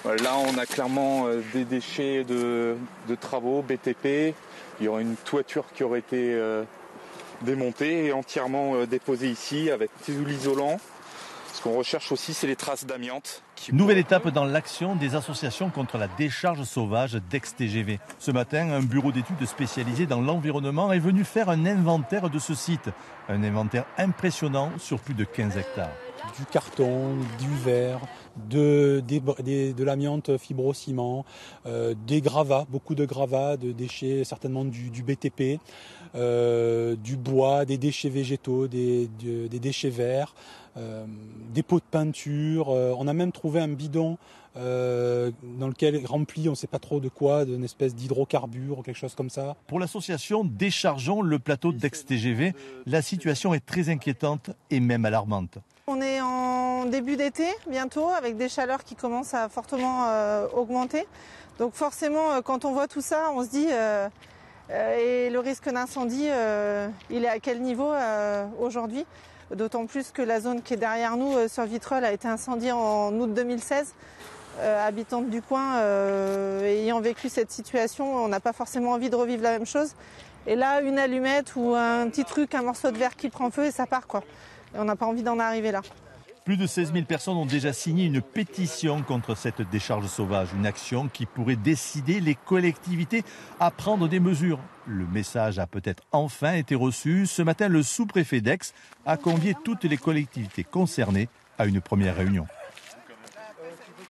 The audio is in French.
Là, on a clairement des déchets de travaux, BTP. Il y aura une toiture qui aurait été démontée et entièrement déposée ici avec tout l'isolant. Ce qu'on recherche aussi, c'est les traces d'amiante. Nouvelle étape dans l'action des associations contre la décharge sauvage d'Aix-TGV. Ce matin, un bureau d'études spécialisé dans l'environnement est venu faire un inventaire de ce site. Un inventaire impressionnant sur plus de 15 hectares. Du carton, du verre, de l'amiante fibrociment, des gravats, beaucoup de gravats, de déchets, certainement du BTP, du bois, des déchets végétaux, des déchets verts, des pots de peinture. On a même trouvé un bidon dans lequel rempli, on ne sait pas trop de quoi, d'une espèce d'hydrocarbure ou quelque chose comme ça. Pour l'association Déchargeons le plateau d'Aix-TGV, la situation est très inquiétante et même alarmante. On est en début d'été bientôt avec des chaleurs qui commencent à fortement augmenter. Donc forcément, quand on voit tout ça, on se dit et le risque d'incendie, il est à quel niveau aujourd'hui ? D'autant plus que la zone qui est derrière nous, sur Vitrolles, a été incendiée en août 2016. Habitante du coin, ayant vécu cette situation, on n'a pas forcément envie de revivre la même chose. Et là, une allumette ou un petit truc, un morceau de verre qui prend feu et ça part, quoi. Et on n'a pas envie d'en arriver là. Plus de 16 000 personnes ont déjà signé une pétition contre cette décharge sauvage. Une action qui pourrait décider les collectivités à prendre des mesures. Le message a peut-être enfin été reçu. Ce matin, le sous-préfet d'Aix a convié toutes les collectivités concernées à une première réunion.